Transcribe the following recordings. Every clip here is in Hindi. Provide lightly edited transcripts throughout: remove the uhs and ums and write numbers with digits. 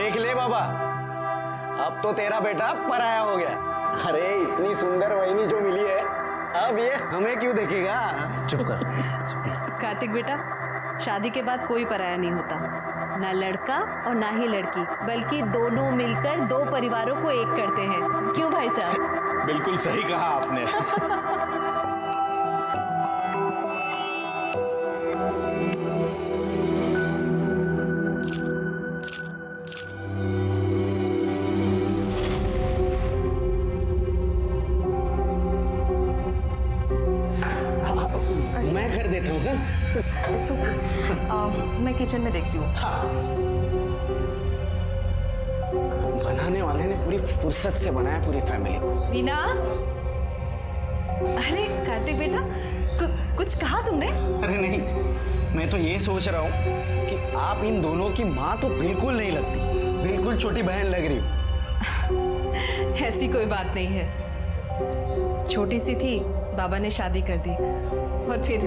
देख ले बाबा, अब तो तेरा बेटा पराया हो गया। अरे इतनी सुंदर वहिनी जो मिली है, अब ये हमें क्यों देखेगा? चुप कर। कार्तिक बेटा, शादी के बाद कोई पराया नहीं होता, ना लड़का और ना ही लड़की, बल्कि दोनों मिलकर दो परिवारों को एक करते हैं। क्यों भाई साहब? बिल्कुल सही कहा आपने। मैं कर देता हूँ। मैं किचन में देखती हूँ। बनाने वाले ने पूरी फुर्सत से बनाया पूरी फैमिली को। वीना, अरे कार्तिक बेटा, कुछ कहा तुमने? अरे नहीं, मैं तो ये सोच रहा हूँ कि आप इन दोनों की माँ तो बिल्कुल नहीं लगती, बिल्कुल छोटी बहन लग रही हो। ऐसी कोई बात नहीं है, छोटी सी थी, बाबा ने शादी कर दी और फिर।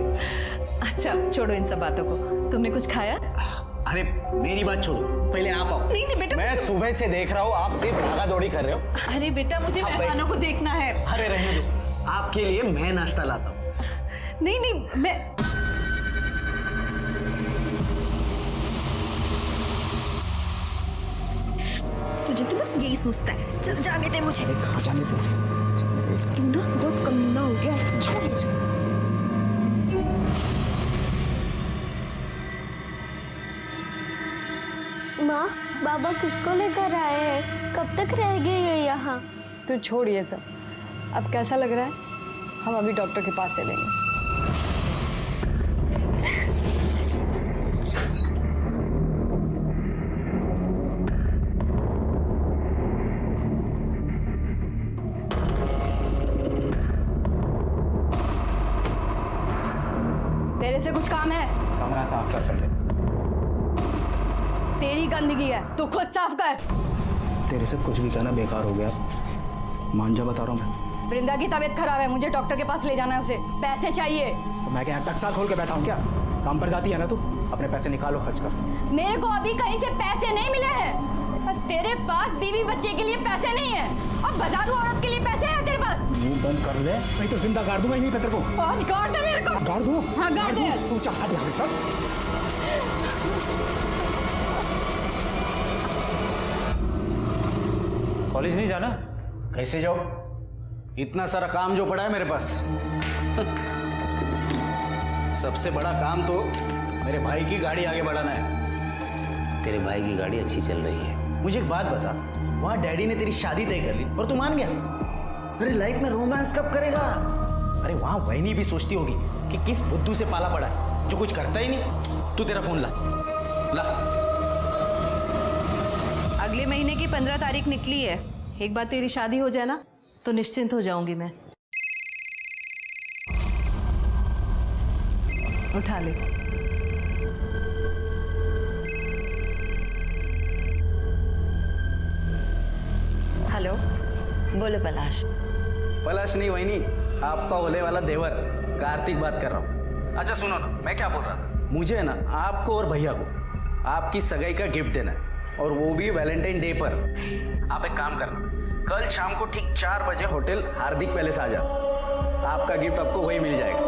अच्छा छोड़ो इन सब बातों को, तुमने कुछ खाया? अरे मेरी बात छोड़ो, पहले आप आओ। नहीं नहीं बेटा, मैं सुबह से देख रहा हूँ आप सिर्फ भागा दौड़ी कर रहे हो। अरे बेटा, मुझे मेहमानों को देखना है। अरे रहने दो, आपके लिए मैं नाश्ता लाता हूँ। नहीं नहीं, मैं तुझे तो बस यही सोचता है। चल जाने दे मुझे। कहाँ जाने दे? तू ना बहुत कमीना हो गया। छोड़ मुझे। माँ, बाबा किसको लेकर आए हैं? कब तक रहेंगे ये यहाँ? तू छोड़ ये सब। अब कैसा लग रहा है? हम अभी डॉक्टर के पास चलेंगे। तेरे से कुछ काम है? कमरा साफ कर पहले। तेरी गंदगी है, तू खुद साफ कर। तेरे से कुछ भी कहना बेकार हो गया, मान जा, बता रहा हूँ मैं। वृंदा की तबीयत खराब है, मुझे डॉक्टर के पास ले जाना है उसे। पैसे चाहिए। तो मैं क्या यहाँ टक्सा खोल के बैठा हूँ क्या? काम पर जाती है ना तू, अपने पैसे निकालो, खर्च कर। मेरे को अभी कहीं से पैसे नहीं मिले हैं। तेरे पास बीवी बच्चे के लिए पैसे नहीं है और बाजारू औरत के लिए पैसे हैं तेरे पास? मुंह बंद कर ले, नहीं तो जिंदा गाड़ दूंगा यहीं पे तेरे को। आज गाड़ दे मेरे को। गाड़ दूँ? हाँ गाड़ दे। तू चाह दिया। कॉलेज नहीं जाना? कैसे जाओ? इतना सारा काम जो पड़ा है मेरे पास। सबसे बड़ा काम तो मेरे भाई की गाड़ी आगे बढ़ाना है। तेरे भाई की गाड़ी अच्छी चल रही है। मुझे एक बात बता, वहां डैडी ने तेरी शादी तय कर ली और तू मान गया? अरे लाइफ में रोमांस कब करेगा? अरे वहां वही भी सोचती होगी कि किस बुद्धू से पाला पड़ा है जो कुछ करता ही नहीं। तू तेरा फोन ला ला। अगले महीने की 15 तारीख निकली है। एक बार तेरी शादी हो जाए ना तो निश्चिंत हो जाऊंगी मैं। उठा ले। हेलो, बोलो पलाश। पलाश नहीं वहीनी, आपका होने वाला देवर कार्तिक बात कर रहा हूँ। अच्छा सुनो ना, मैं क्या बोल रहा था, मुझे ना आपको और भैया को आपकी सगाई का गिफ्ट देना है, और वो भी वैलेंटाइन डे पर। आप एक काम करना, कल शाम को ठीक 4 बजे होटल हार्दिक पैलेस आ जाओ। आपका गिफ्ट आपको वही मिल जाएगा।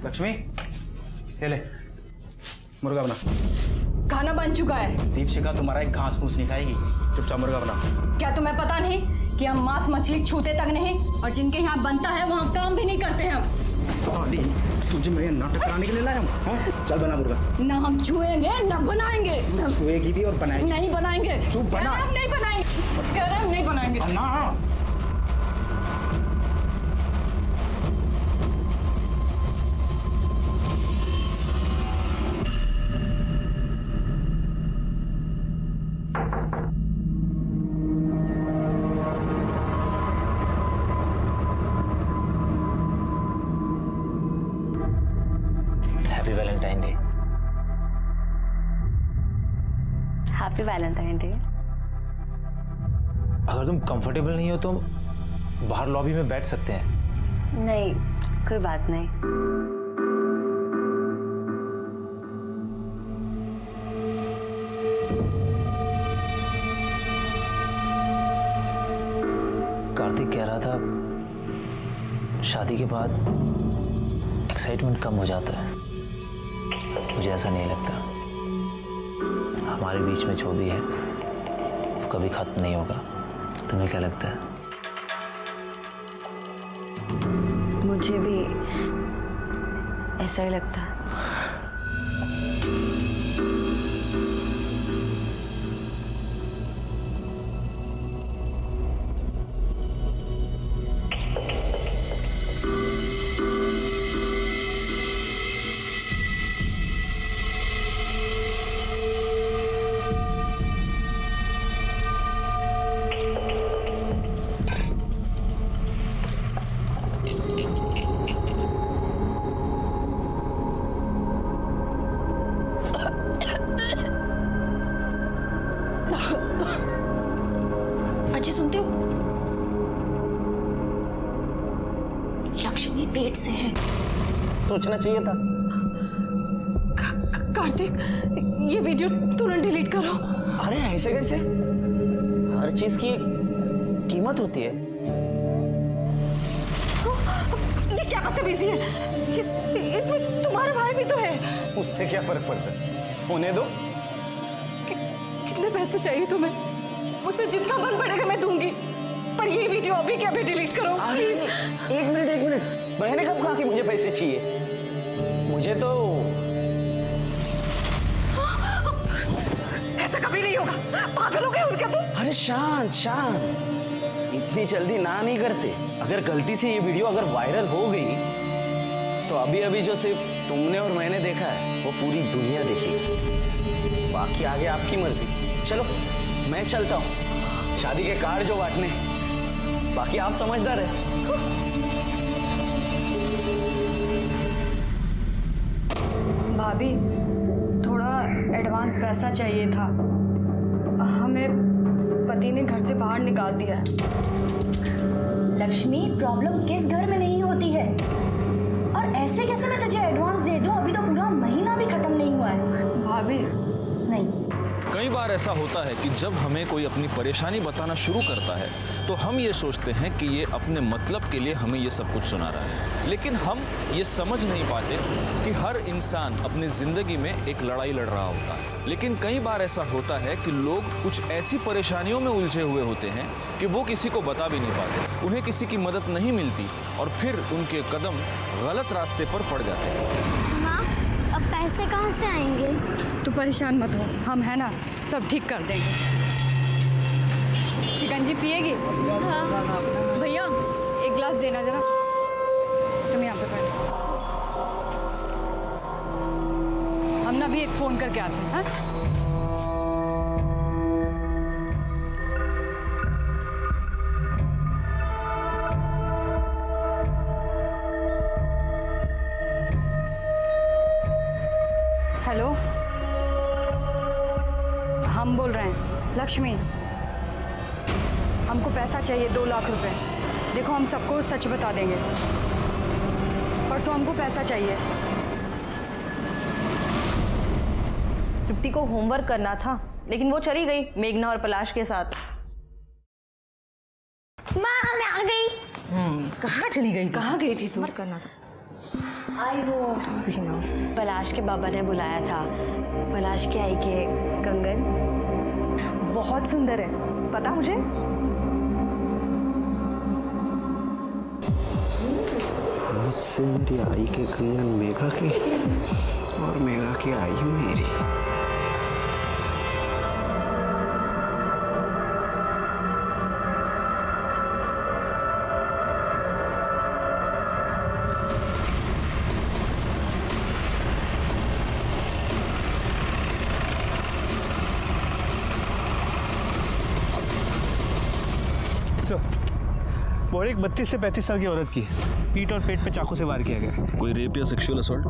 लक्ष्मी, ये ले मुर्गा बना। खाना बन चुका है। दीपशिखा तुम्हारा एक घास फूस नहीं खाएगी, चुपचाप मुर्गा बना। क्या तुम्हें पता नहीं कि हम मांस मछली छूते तक नहीं, और जिनके यहाँ बनता है वहाँ काम भी नहीं करते हम। साली, तुझे मैं नाटक कराने के लिए लाया हूँ? हाँ? चल बना मुर्गा। ना हम छुएंगे ना बनाएंगे। छुएगी भी और बनाएगी। नहीं बनाएंगे। तू बना। हम नहीं बनाएंगे। कह रहे हम नहीं बनाएंगे। ना happy Valentine day. Happy Valentine day. अगर तुम कंफर्टेबल नहीं हो तो हम बाहर लॉबी में बैठ सकते हैं। नहीं, कोई बात नहीं। था, शादी के बाद एक्साइटमेंट कम हो जाता है। मुझे ऐसा नहीं लगता। हमारे बीच में जो भी है वो कभी खत्म नहीं होगा। तुम्हें क्या लगता है? मुझे भी ऐसा ही लगता है। अजी सुनते हो? लक्ष्मी पेट से है। सोचना चाहिए था। कार्तिक, ये वीडियो तुरंत डिलीट करो। अरे ऐसे कैसे? हर चीज की कीमत होती है। ये क्या बदतमीजी है? इसमें तुम्हारा भाई भी तो है। उससे क्या फर्क पड़ता है? होने दो। कितने पैसे चाहिए तुम्हें? मुझसे जितना बन पड़ेगा मैं दूंगी, पर ये वीडियो अभी के अभी डिलीट करो प्लीज। एक मिनट। मैंने कब कहा कि मुझे पैसे चाहिए? मुझे तो ऐसा कभी नहीं होगा। पागल हो गए हो क्या तुम? अरे शांत। इतनी जल्दी ना नहीं करते। अगर गलती से ये वीडियो अगर वायरल हो गई तो अभी जो सिर्फ तुमने और मैंने देखा है वो पूरी दुनिया देखेगी। बाकी आगे आपकी मर्जी। चलो मैं चलता हूँ शादी के कार्ड जो बांटने, बाकी आप समझदार है। भाभी, थोड़ा एडवांस पैसा चाहिए था। हमें पति ने घर से बाहर निकाल दिया है। लक्ष्मी, प्रॉब्लम किस घर में नहीं होती है? और ऐसे कैसे मैं तुझे एडवांस दे दूं? अभी तो पूरा महीना भी खत्म नहीं हुआ है। भाभी, नहीं। कई बार ऐसा होता है कि जब हमें कोई अपनी परेशानी बताना शुरू करता है तो हम ये सोचते हैं कि ये अपने मतलब के लिए हमें ये सब कुछ सुना रहा है, लेकिन हम ये समझ नहीं पाते कि हर इंसान अपनी ज़िंदगी में एक लड़ाई लड़ रहा होता है। लेकिन कई बार ऐसा होता है कि लोग कुछ ऐसी परेशानियों में उलझे हुए होते हैं कि वो किसी को बता भी नहीं पाते, उन्हें किसी की मदद नहीं मिलती और फिर उनके कदम गलत रास्ते पर पड़ जाते हैं। माँ, अब पैसे कहाँ से आएंगे? तू परेशान मत हो, हम है ना, सब ठीक कर देंगे। शिकंजी पिएगी? हाँ। भैया, एक गिलास देना जरा। तुम यहाँ पे बैठो। हम ना भी एक फोन करके आते हैं। हाँ? हेलो, हम बोल रहे हैं। लक्ष्मी, हमको पैसा चाहिए 2 लाख रुपए। देखो, हम सबको सच बता देंगे। परसों हमको पैसा चाहिए। तृप्ति को होमवर्क करना था, लेकिन वो चली गई मेघना और पलाश के साथ। माँ, मैं आ गई। कहाँ चली गई? कहाँ गई थी तू? करना था। आई वो पलाश के बाबा ने बुलाया था। पलाश के आई के कंगन बहुत सुंदर है, पता मुझे। मुझसे मेरी आई के कंगन मेघा की और मेघा की आई मेरी। बॉडी 32 से 35 साल की औरत की है। पीठ और पेट पे चाकू से वार किया गया। कोई रेप या सेक्सुअल असॉल्ट?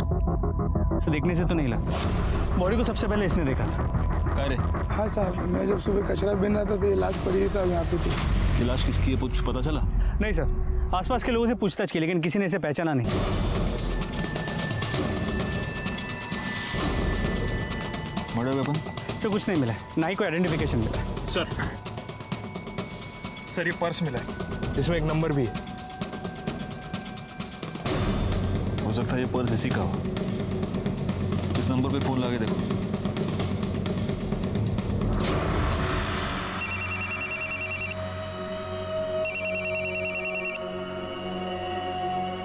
इसे देखने से तो नहीं लगता। बॉडी को सबसे पहले इसने देखा था। क्या रे? हाँ साहब, मैं जब सुबह कचरा बिन रहा था तो ये लाश पड़ी है साहब यहाँ पे थी। ये लाश किसकी है कुछ पता चला? नहीं सर, आसपास के लोगों से पूछताछ की, लेकिन किसी ने इसे पहचाना नहीं। Murder weapon? सर कुछ नहीं मिला, ना ही कोई आइडेंटिफिकेशन मिला। सर ये पर्स मिला है। इसमें एक नंबर भी है। हो सकता है ये पर्स इसी का हो। इस नंबर पे फोन लगा के देखो।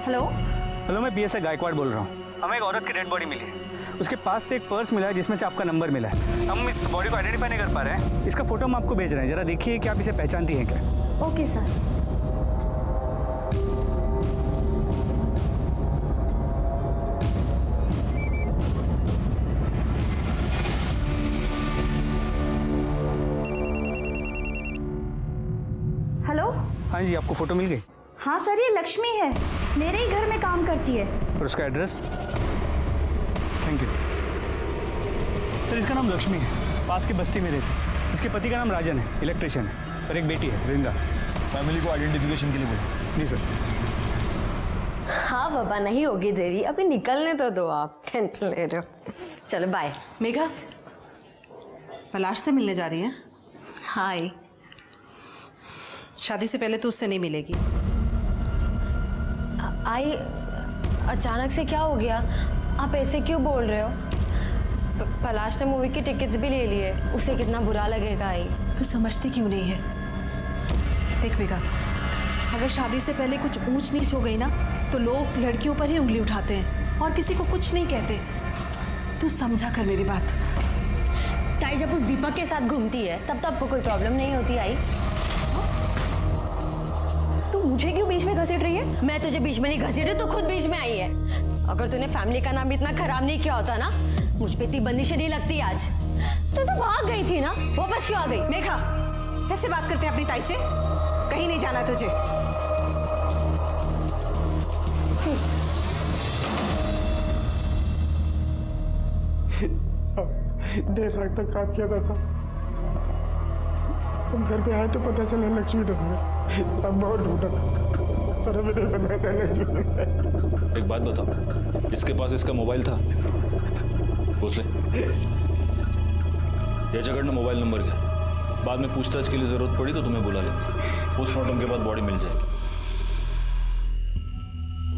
हेलो, हेलो, मैं PSI गायकवाड़ बोल रहा हूँ। हमें एक औरत की डेड बॉडी मिली है। उसके पास से एक पर्स मिला है जिसमें से आपका नंबर मिला है। हम इस बॉडी को आइडेंटिफाई नहीं कर पा रहे हैं। इसका फोटो हम आपको भेज रहे हैं, जरा देखिए कि आप इसे पहचानती हैं क्या। Okay sir. हेलो। हाँ जी, आपको फोटो मिल गई? हाँ सर, ये लक्ष्मी है, मेरे ही घर में काम करती है। और उसका एड्रेस? Thank you sir. इसका नाम लक्ष्मी है, पास की बस्ती में रहती है। इसके पति का नाम राजन है, इलेक्ट्रिशियन है, और एक बेटी है वृंदा। फैमिली को आइडेंटिफिकेशन के लिए बोलो। जी सर। हाँ बाबा, नहीं होगी देरी, अभी निकलने तो दो, आप टेंशन ले रहे हो। चलो बाय। मेघा, पलाश से मिलने जा रही हैं? हाय। शादी से पहले तो उससे नहीं मिलेगी। आई, अचानक से क्या हो गया? आप ऐसे क्यों बोल रहे हो? पलाश ने मूवी की टिकट्स भी ले लिए, उसे कितना बुरा लगेगा। आई, तू समझती क्यों नहीं है? देख मेघा, अगर शादी से पहले कुछ ऊंच नीच हो गई ना तो लोग लड़कियों पर ही उंगली उठाते हैं और किसी को कुछ नहीं कहते। तू समझा कर मेरी बात। ताई जब उस दीपक के साथ घूमती है तब तो आपको कोई प्रॉब्लम नहीं होती। आई, तू मुझे क्यों बीच में घसीट रही है? मैं तुझे बीच में नहीं घसीट रही, तो खुद बीच में आई है। अगर तूने फैमिली का नाम इतना खराब नहीं किया होता ना, मुझ पे इतनी बंदिशें नहीं लगती आज। तो भाग गई थी ना, वापस क्यों आ गई? मेघा, कैसे बात करते हैं अपनी ताई से? कहीं नहीं जाना तुझे। देर रात तक काम किया था साहब। हम घर पे आए तो पता चला लक्ष्मी डूब गई। सब बहुत ढूंढा पर हमें नहीं पता था लक्ष्मी डूब गई। एक बात बताओ, इसके पास इसका मोबाइल था? पूछ ले। ये जगह ना मोबाइल नंबर क्या? बाद में पूछताछ के लिए जरूरत पड़ी तो तुम्हें बुला लेंगे। पोस्टमार्टम के बाद बॉडी मिल जाएगी।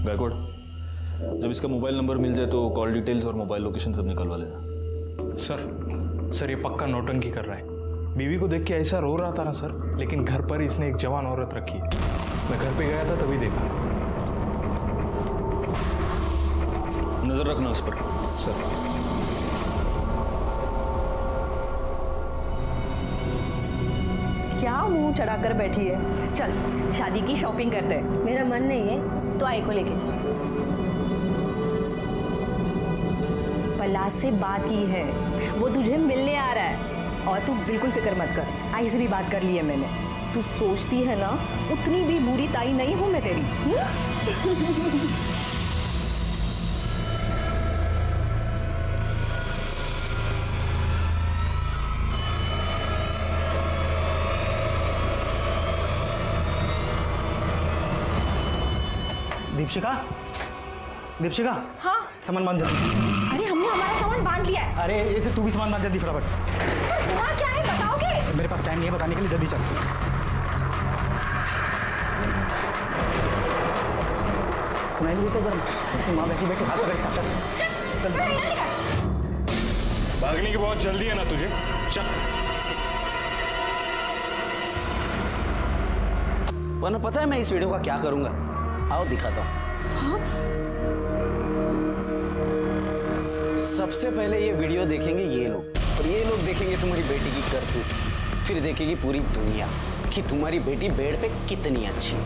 गायकवाड़, जब इसका मोबाइल नंबर मिल जाए तो कॉल डिटेल्स और मोबाइल लोकेशन सब निकलवा लेना। सर ये पक्का नौटंकी कर रहा है। बीवी को देख के ऐसा रो रहा था ना सर, लेकिन घर पर इसने एक जवान औरत रखी है। मैं घर पे गया था तभी देखा। नजर रखना उस पर। सर क्या मुंह चढ़ाकर बैठी है? चल शादी की शॉपिंग करते हैं। मेरा मन नहीं है तो आई को लेके जाओ। पलाश से बात की है, वो तुझे मिलने आ रहा है। और तू बिल्कुल फिक्र मत कर, आई से भी बात कर ली है मैंने। तू सोचती है ना, उतनी भी बुरी ताई नहीं हूं मैं तेरी। दीपशिका, दीपशिका। हाँ सामान बांध जल्दी। अरे हमने हमारा सामान बांध लिया है। अरे ऐसे तू भी सामान बांध जल्दी फटाफट। हुआ क्या है बताओगे? मेरे पास टाइम नहीं है बताने के लिए, जल्दी चल। सुनाई नहीं देता गर्म? ऐसे माँ वैसे बैठे हाथ पकड़ इसका। चल भागने की बहुत जल्दी है ना तुझे? चल। वरना पता है मैं इस वीडियो का क्या करूंगा? आओ दिखाता हूँ। सबसे पहले ये वीडियो देखेंगे ये लोग, और ये लोग देखेंगे तुम्हारी बेटी की करतूत। फिर देखेगी पूरी दुनिया कि तुम्हारी बेटी बेड पे कितनी अच्छी है।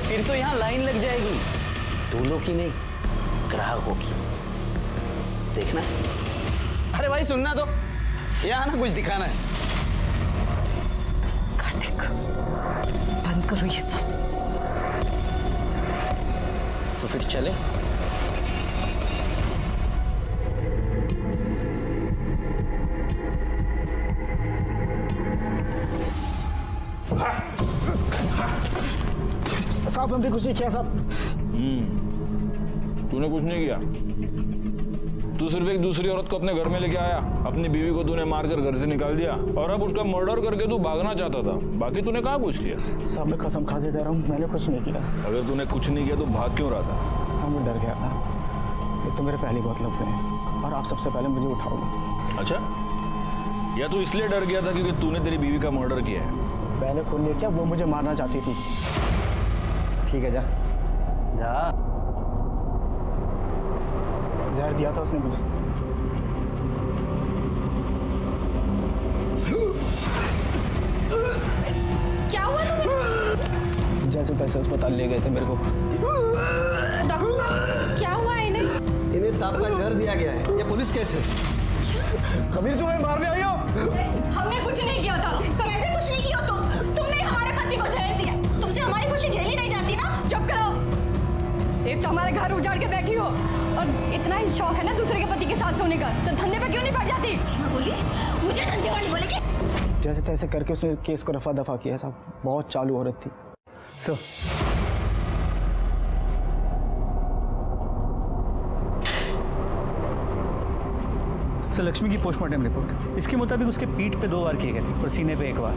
फिर तो यहाँ लाइन लग जाएगी, दूल्हों की नहीं, ग्राहकों की। देखना। अरे भाई सुनना तो, यहाँ ना कुछ दिखाना है। कार्तिक, बंद करो ये सब। तो फिर चले। साहब हमने कुछ नहीं किया साहब। तूने कुछ नहीं किया? तू सिर्फ एक दूसरी औरत को अपने घर में लेके आया, अपनी बीवी को तूने मारकर घर से निकाल दिया और अब उसका मर्डर करके तू भागना चाहता था। बाकी तूने कहाँ कुछ किया? साहब मैं कसम खा के कह रहा हूँ, मैंने कुछ नहीं किया। अगर तूने कुछ नहीं किया तो भाग क्यों रहा था? साहब मैं डर गया था। एक तो मेरे पहले बहुत लफड़े हैं और आप सबसे पहले मुझे उठाओगे। अच्छा, या तू इसलिए डर गया था क्योंकि तूने तेरी बीवी का मर्डर किया है? मैंने खून नहीं किया, वो मुझे मारना चाहती थी। ठीक है, जा जा। जहर दिया था उसने मुझे। क्या हुआ तुम्हें? जैसे तैसे अस्पताल ले गए थे मेरे को। डॉक्टर साहब क्या हुआ है इन्हें? इन्हें सांप का जहर दिया गया है। ये पुलिस केस है। कबीर तुम्हें मारने आई हो? हमने कुछ नहीं किया था। सब ऐसे कुछ नहीं किया तुमने हमारे पति को जहर दिया। तुमसे हमारी खुशी झेली नहीं जाती ना? चुप करो। एक तो हमारे घर उजाड़ के बैठी हो और इतना ही शौक है ना दूसरे के पति के साथ सोने का, तो धंधे पे क्यों नहीं पड़ जाती? बोली मुझे धंधे वाली बोलेगी। जैसे तैसे करके उसने केस को रफा दफा किया। साहब बहुत चालू औरत थी। सर लक्ष्मी की पोस्टमार्टम रिपोर्ट इसके मुताबिक उसके पीठ पे 2 वार किए गए थे और सीने पे 1 बार।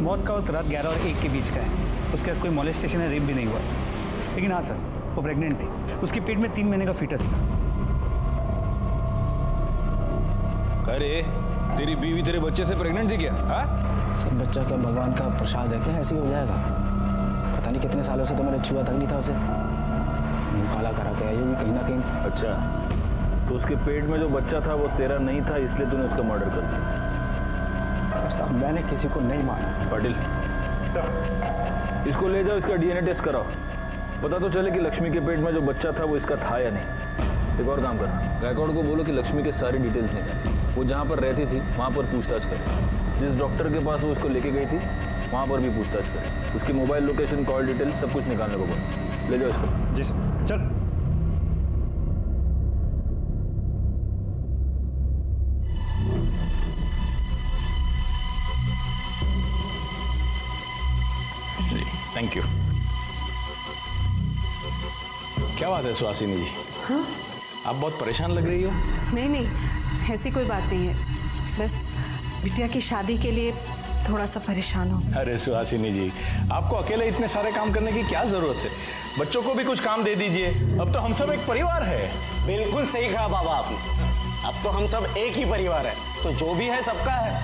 मौत का वक्त रात 11 और 1 के बीच का है। उसके बाद कोई मोलेस्टेशन या रेप भी नहीं हुआ। लेकिन हाँ सर, वो प्रेग्नेंट थी। उसके पेट में 3 महीने का फीटस था। अरे तेरी बीवी तेरे बच्चे से प्रेग्नेंट थी क्या? हाँ? सर बच्चा क्या भगवान का प्रसाद है क्या? ऐसे ही हो जाएगा? पता नहीं कितने सालों से तो मैंने छुआ तक नहीं था उसे। मुँह काला करा के आई होगी कहीं ना कहीं। अच्छा, तो उसके पेट में जो बच्चा था वो तेरा नहीं था, इसलिए तूने उसका मर्डर कर दिया? साहब मैंने किसी को नहीं मारा। पाटिल इसको ले जाओ, इसका डीएनए टेस्ट कराओ, पता तो चले कि लक्ष्मी के पेट में जो बच्चा था वो इसका था या नहीं। एक और काम करना, गायकवाड़ को बोलो कि लक्ष्मी के सारी डिटेल्स निकाले। वो जहाँ पर रहती थी वहाँ पर पूछताछ करें। जिस डॉक्टर के पास वो उसको लेके गई थी वहाँ पर भी पूछताछ करें। उसकी मोबाइल लोकेशन, कॉल डिटेल सब कुछ निकालने को बोलो। ले जाओ इसको। जी सर। चल। Thank you. क्या बात है सुहासिनी जी? हाँ? आप बहुत परेशान लग रही हो। नहीं नहीं, ऐसी कोई बात नहीं है। बस बिटिया की शादी के लिए थोड़ा सा परेशान हूँ। अरे सुहासिनी जी, आपको अकेले इतने सारे काम करने की क्या जरूरत है? बच्चों को भी कुछ काम दे दीजिए। अब तो हम सब एक परिवार है। बिल्कुल सही कहा बाबा आपने। अब तो हम सब एक ही परिवार है, तो जो भी है सबका है।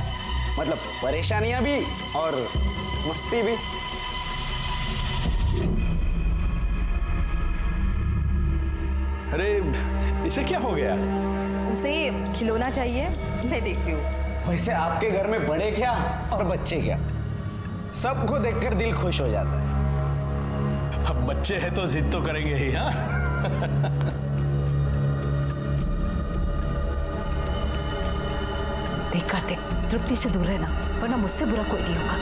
मतलब परेशानियां भी और मस्ती भी। अरे इसे क्या हो गया? उसे खिलौना चाहिए, मैं देखती हूँ। वैसे आपके घर में बड़े क्या और बच्चे क्या, सबको देखकर दिल खुश हो जाता है। अब बच्चे हैं तो जिद तो करेंगे ही। हाँ देख कार्तिक, तृप्ति से दूर रहना, वरना मुझसे बुरा कोई नहीं होगा।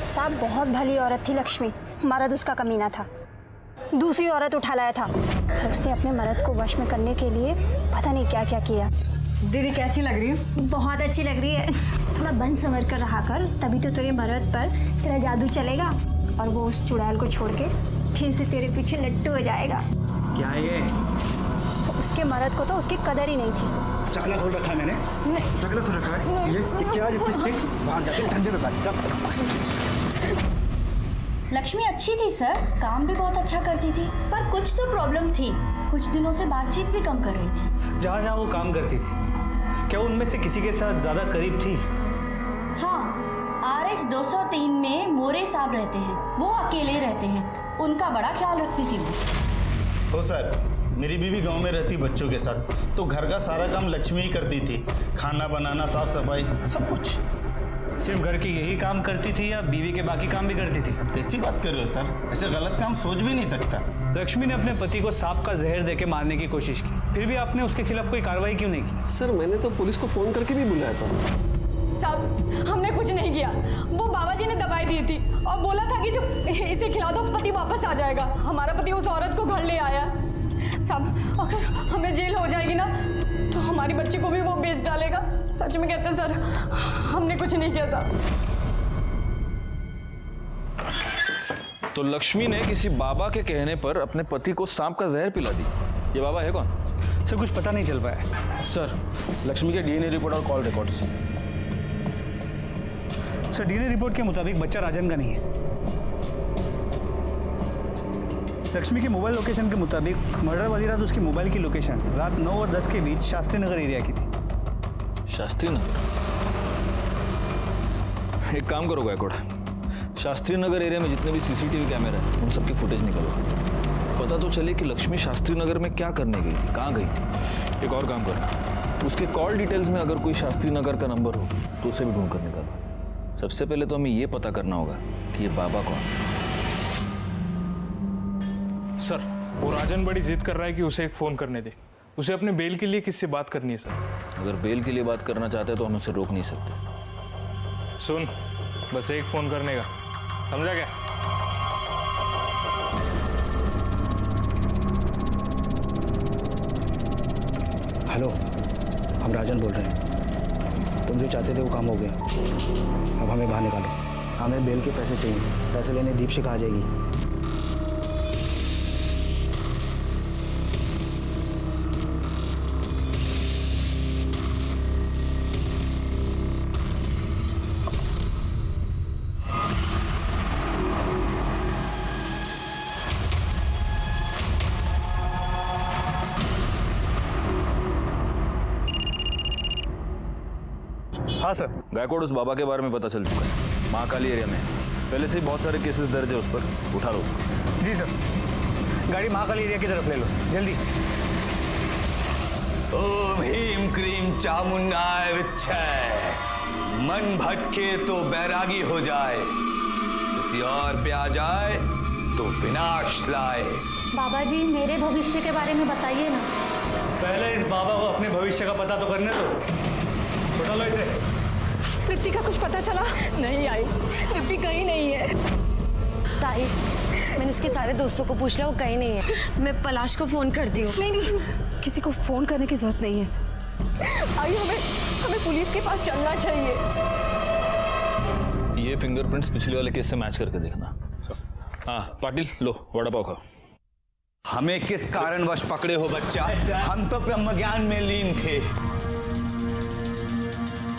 साहब बहुत भली औरत थी लक्ष्मी, मर्द उसका कमीना था। दूसरी औरत उठा लाया था और उसने अपने मर्द को वश में करने के लिए पता नहीं क्या क्या किया। दीदी कैसी लग रही है? बहुत अच्छी लग रही है। थोड़ा बन संवर कर रहा कर, तभी तो तेरे मर्द पर तेरा जादू चलेगा और वो उस चुड़ैल को छोड़ के फिर से तेरे पीछे लट्टू हो जाएगा। क्या है ये? उसके मर्द को तो उसकी कदर ही नहीं थी। चकला खोल रखा है मैंने। चकला खोल रखा है। ये क्या लिपस्टिक? बाहर जाके धंधे पे बात। लक्ष्मी अच्छी थी सर, काम भी बहुत अच्छा करती थी, पर कुछ तो प्रॉब्लम थी। कुछ दिनों से बातचीत भी कम कर रही थी। जहाँ जहाँ वो काम करती थी, क्या उनमें से किसी के साथ ज्यादा करीब थी? हाँ, RH 203 में मोरे साहब रहते हैं। वो अकेले रहते हैं, उनका बड़ा ख्याल रखती थी वो। तो सर, मेरी बीवी गांव में रहती बच्चों के साथ, तो घर का सारा काम लक्ष्मी ही करती थी। खाना बनाना, साफ सफाई, सब कुछ। सिर्फ घर के यही काम करती थी या बीवी के बाकी काम भी करती थी? कैसी बात कर रहे हो सर? ऐसे गलत काम सोच भी नहीं सकता। लक्ष्मी ने अपने पति को सांप का जहर देके मारने की कोशिश की, फिर भी आपने उसके खिलाफ कोई कार्रवाई क्यों नहीं की? सर मैंने तो पुलिस को फोन करके भी बुलाया था। साहब हमने कुछ नहीं किया। वो बाबा जी ने दवाई दी थी और बोला था कि जो इसे खिला दो पति वापस आ जाएगा। हमारा पति उस औरत को घर ले आया। साहब अगर हमें जेल हो जाएगी ना तो हमारी बच्ची को भी वो बेच डालेगा। सच में कहते हैं सर, हमने कुछ नहीं किया साहब। तो लक्ष्मी ने किसी बाबा के कहने पर अपने पति को सांप का जहर पिला दी। ये बाबा है कौन? सर कुछ पता नहीं चल पाया। सर लक्ष्मी के डीएनए रिपोर्ट और call records. Sir DNA report के मुताबिक बच्चा राजन का नहीं है। लक्ष्मी के मोबाइल लोकेशन के मुताबिक मर्डर वाली रात उसकी मोबाइल की लोकेशन रात 9 और 10 के बीच शास्त्री नगर एरिया की थी। शास्त्री नगर? एक काम करो गायकवाड़, शास्त्री नगर एरिया में जितने भी सीसीटीवी कैमरे हैं उन सबकी फुटेज निकालो। पता तो चले कि लक्ष्मी शास्त्री नगर में क्या करने गई थी, कहाँ गई थी। एक और काम करो, उसके कॉल डिटेल्स में अगर कोई शास्त्री नगर का नंबर हो तो उसे भी ढूंढ कर निकालो। सबसे पहले तो हमें ये पता करना होगा कि ये बाबा कौन है। सर वो राजन बड़ी जिद कर रहा है कि उसे एक फ़ोन करने दे। उसे अपने बेल के लिए किससे बात करनी है सर। अगर बेल के लिए बात करना चाहते हैं तो हम उसे रोक नहीं सकते। सुन, बस एक फ़ोन करने का, समझा क्या? हेलो, हम राजन बोल रहे हैं। तुम जो चाहते थे वो काम हो गया। अब हमें बाहर निकालो। हमें बेल के पैसे चाहिए। पैसे लेने दीपशिखा आ जाएगी। हाँ सर। गायकवाड़, उस बाबा के बारे में पता चल चुका है। महाकाली एरिया में पहले से ही बहुत सारे केसेस दर्ज है उस पर। उठा लो। जी सर। गाड़ी महाकाली एरिया की तरफ ले लो, जल्दी। ओम ह्रीम क्रीम चामुंडाय विच्छय। मन भटके तो बैरागी हो जाए, किसी और पे आ जाए तो विनाश लाए। बाबा जी मेरे भविष्य के बारे में बताइए ना। पहले इस बाबा को अपने भविष्य का पता तो करने दो। उठा लो इसे। तृप्ति का कुछ पता चला? नहीं आई, तृप्ति कहीं नहीं है। ताई, मैंने उसके सारे दोस्तों को पूछ लिया, वो कहीं नहीं है। मैं पलाश को फोन करती हूँ। नहीं, किसी को फोन करने की जरूरत नहीं है। आइए, हमें पुलिस के पास चलना चाहिए। ये फिंगरप्रिंट्स पिछले वाले केस से मैच करके देखना। हाँ पाटिल, लो वड़ा पाव खाओ। हमें किस कारणवश पकड़े हो बच्चा? हम तो ब्रह्म ज्ञान में लीन थे।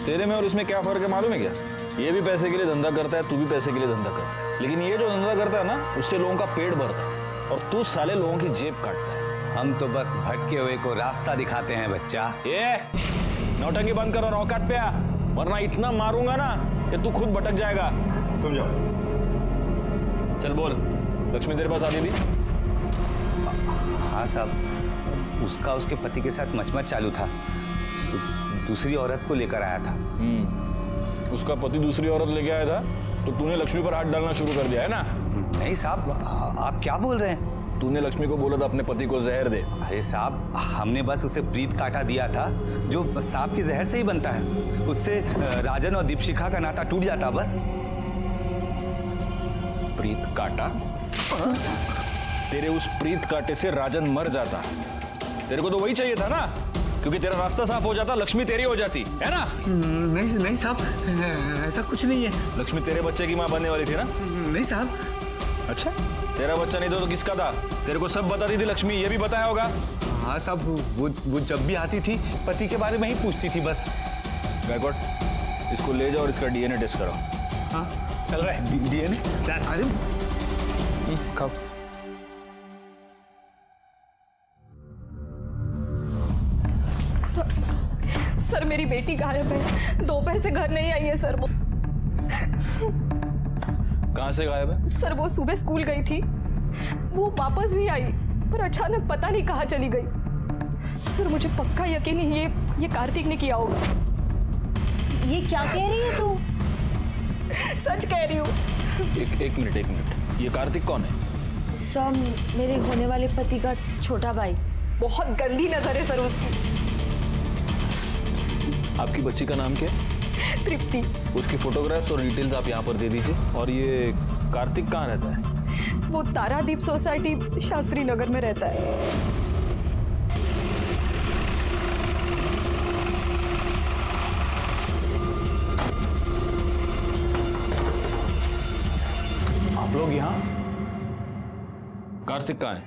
तेरे में और इसमें क्या फर्क है मालूम है क्या? ये भी पैसे के लिए धंधा करता है, तू भी पैसे के लिए धंधा करता है, लेकिन ये जो धंधा करता है ना उससे लोगों का पेट भरता है और तू साले लोगों की जेब काटता है। हम तो बस भटके हुए को रास्ता दिखाते हैं बच्चा। ये नौटंकी बंद कर और औकात पे आ, वरना इतना मारूंगा ना कि तू खुद भटक जाएगा। तुम जाओ। चल बोल, लक्ष्मी तेरे पास आ गई थी? हाँ साहब, उसका उसके पति के साथ मचमच चालू था, दूसरी औरत को लेकर आया था। उसका पति दूसरी औरत लेके आया था तो तूने लक्ष्मी पर हाथ डालना शुरू कर दिया है ना? नहीं साहब, आप क्या बोल रहे हैं? तूने लक्ष्मी को बोला था अपने पति को जहर दे। अरे साहब, हमने बस उसे प्रीत काटा दिया था जो सांप के जहर से ही बनता है। उससे राजन और दीपशिखा का नाता टूट जाता बस। प्रीत काटा? तेरे उस प्रीत काटे से राजन मर जाता। तेरे को तो वही चाहिए था ना, क्योंकि तेरा रास्ता साफ हो जाता, लक्ष्मी तेरी हो जाती है ना? नहीं साहब, ऐसा कुछ नहीं है। लक्ष्मी तेरे बच्चे की माँ बनने वाली थी ना? नहीं साहब। अच्छा, तेरा बच्चा नहीं तो किसका था? तेरे को सब बताती थी लक्ष्मी, ये भी बताया होगा। हाँ साहब, वो जब भी आती थी पति के बारे में ही पूछती थी बस। गायकवाड़, इसको ले जाओ और इसका डीएनए टेस्ट कराओ। हाँ चल रहा है डीएनए। अरे खाओ। सर मेरी बेटी गायब है, दोपहर से घर नहीं आई है सर। वो कहाँ से गायब है? सर वो सुबह स्कूल गई थी, वो वापस भी आई पर अचानक पता नहीं कहाँ चली गई। सर मुझे पक्का यकीन है ये कार्तिक ने किया होगा। ये क्या कह रही है तू? सच कह रही हूँ। एक मिनट, ये कार्तिक कौन है? सर मेरे होने वाले पति का छोटा भाई। बहुत गंदी नजर है सर उसकी। आपकी बच्ची का नाम क्या है? तृप्ति। उसकी फोटोग्राफ्स और डिटेल्स आप यहाँ पर दे दीजिए। और ये कार्तिक कहाँ रहता है? वो तारादीप सोसाइटी शास्त्री नगर में रहता है। आप लोग यहाँ? कार्तिक कहाँ है?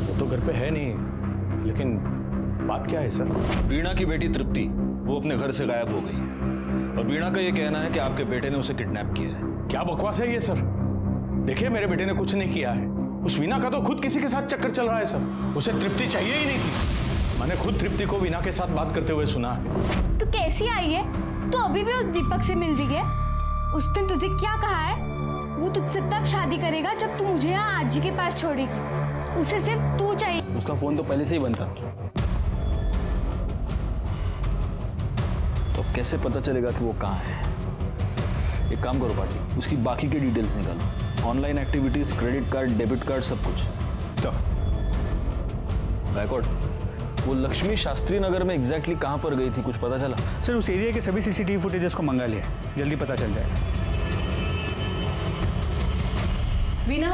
वो तो घर पे है नहीं, लेकिन बात क्या है सर? वीणा की बेटी तृप्ति वो अपने घर से गायब हो गई और वीणा का ये कहना है कि आपके बेटे ने उसे किडनैप किया है। क्या बकवास है ये सर? देखिए मेरे बेटे ने कुछ नहीं किया है। उस वीणा का तो खुद किसी के साथ चक्कर चल रहा है सर। उसे तृप्ति चाहिए ही नहीं थी। मैंने खुद तृप्ति को वीणा के साथ बात करते हुए सुना है। तो कैसी आई है? तो अभी भी उस दीपक से मिल रही है। उस दिन तुझे क्या कहा है? वो तुझसे तब शादी करेगा जब तू मुझे यहाँ आजी के पास छोड़ेगी। उसे सिर्फ तू चाहिए। उसका फोन तो पहले से ही बंद था। तो कैसे पता चलेगा कि वो कहाँ है? एक काम करो पार्टी, उसकी बाकी के डिटेल्स निकालो, online activities, credit card, debit card, सब कुछ। सर गायकवाड़, वो लक्ष्मी शास्त्री नगर में एग्जैक्टली कहाँ पर गई थी, कुछ पता चला? सर उस एरिया के सभी सीसीटीवी फुटेजेस को मंगा लिया, जल्दी पता चल जाएगा। वीना,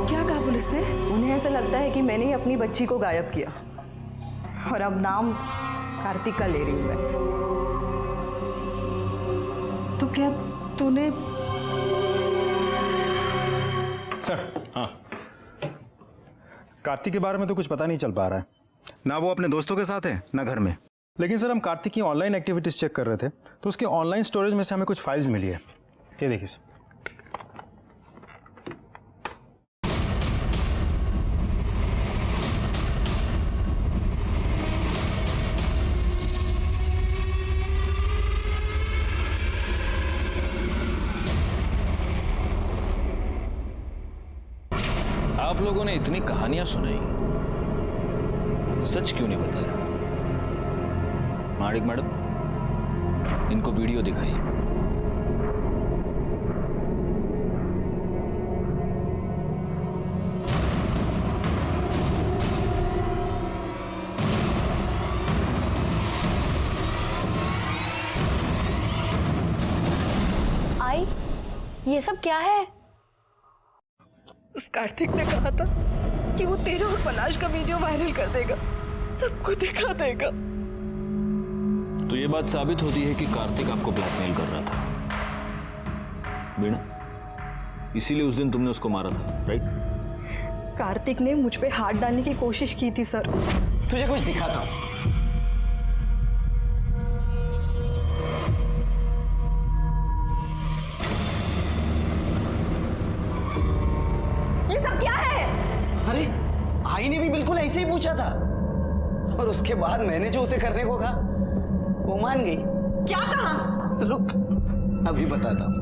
क्या कहा पुलिस ने? उन्हें ऐसा लगता है कि मैंने ही अपनी बच्ची को गायब किया और अब नाम कार्तिक का ले रही हूँ मैं। तो क्या तूने? सर, हाँ, कार्तिक के बारे में तो कुछ पता नहीं चल पा रहा है। ना वो अपने दोस्तों के साथ है ना घर में। लेकिन सर हम कार्तिक की ऑनलाइन एक्टिविटीज चेक कर रहे थे तो उसके ऑनलाइन स्टोरेज में से हमें कुछ फाइल्स मिली है। ये देखिए सर। आप लोगों ने इतनी कहानियां सुनाई, सच क्यों नहीं बताया? माणिक मैडम, इनको वीडियो दिखाइए। आई, ये सब क्या है? उस कार्तिक ने कहा था कि वो तेरे और पलाश का वीडियो वायरल कर देगा, सबको दिखा देगा। तो ये बात साबित होती है कि कार्तिक आपको ब्लैकमेल कर रहा था, वीणा। इसीलिए उस दिन तुमने उसको मारा था, राइट? कार्तिक ने मुझ पे हाथ डालने की कोशिश की थी सर। तुझे कुछ दिखाता हूं। ये सब क्या है? अरे आई ने भी बिल्कुल ऐसे ही पूछा था और उसके बाद मैंने जो उसे करने को कहा वो मान गई। क्या कहा? रुक, अभी बताता हूं।